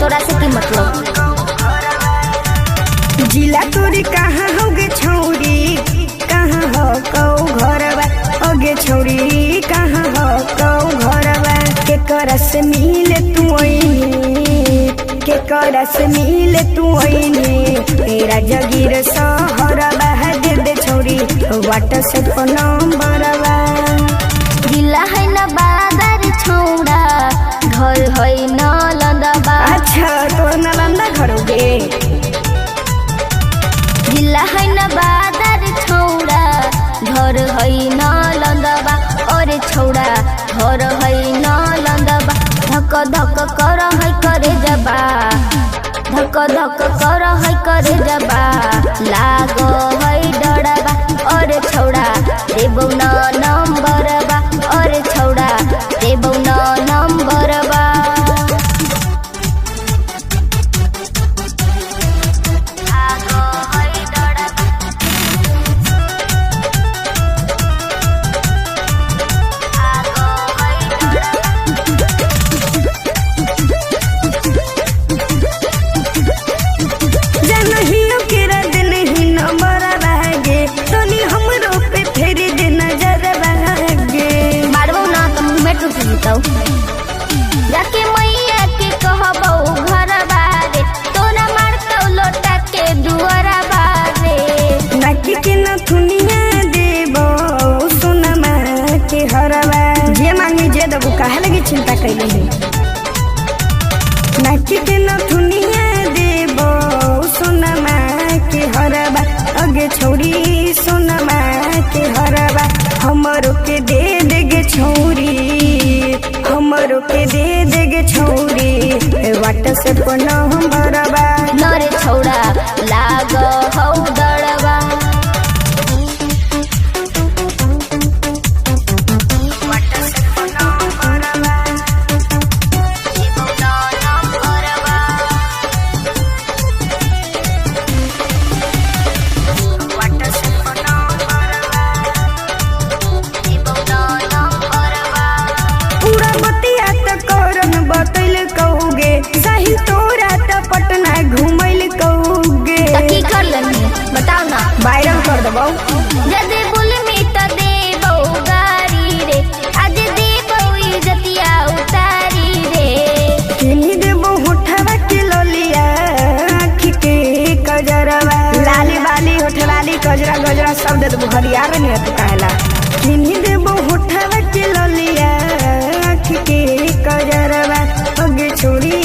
तोरा से की मतलब। जिला तोरी कहाँ होगे छौरी, कहाँ हो कौ घरवा, होगे छौरी कहाँ हो कौ घरवा। के करस मिले तू आईनी, के करस मिले तू आईनी, तेरा जगीर सहरवा दे दे छौरी व्हाट्सएप नंबरवा। जिला है न बादर छौड़ा, घर है न लंदबा। अच्छा तो नालंदा घर होगे। जिला है न बादर छौड़ा, घर है न लंदबा। और छौड़ा घर है न लंदबा। धक धक कर है करे जबा, धक धक कर है करे जबा, लागो है डरबा। और छौड़ा देबौ न नंबरबा, और छौड़ा देबौ न नंबरबा। जाके मैया के कहबौ घर बारे, तोरा मारतौ लोटा के दुआरा बारे। नाकी के नथुनिया देबो सोनमा के हरवा, जे मांगी जे देबो काहे लगी चिंता कैले है। नाकी के नथुनिया देबो सोनमा के हरवा, अगे छौरी सोनमा के हरवा। हमरो के दे देगे छौरी, हमरो के दे देगे छौरी व्हाट्सएप नंबरवा। नरे छौड़ा लाग हौ दड़बा। व्हाट्सएप नंबरवा देबौ न नंबरबा। व्हाट्सएप नंबरवा देबौ न नंबरबा। पूरा बतिया त करन बतैल कहोगे, साहिल तोरा त पटना घुमैल कहोगे। त की कर लेनी बताओ ना। वायरल कर देबौ। जदे बुलमी त देबौ गारी रे, आज देबौ इज्जतिया उतारी रे। किनी देबौ होठवा के ललिया, आँखी के कजरवा, लाली बाली होठलाली कजरा गजरा सब दे देबौ। हरियार नहीं रहते काहेला। किनी देबौ होठवा के ललिया, आँखी के कजरवा, अगे छोड़ी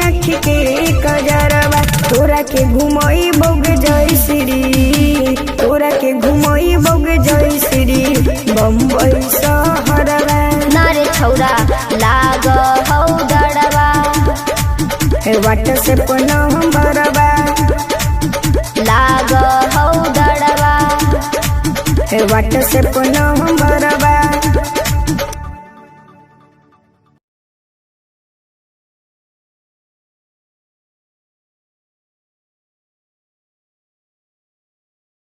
आँखी के कजरवा। तोरा के घुमई बौगे जय श्री, तोरा के घुमई बौगे जय श्री बम्बई शहरवा। नरे छौड़ा लाग हौ दड़बा। व्हाट्सएप नंबरवा लाग हौ दड़बा। व्हाट्सएप नंबरवा।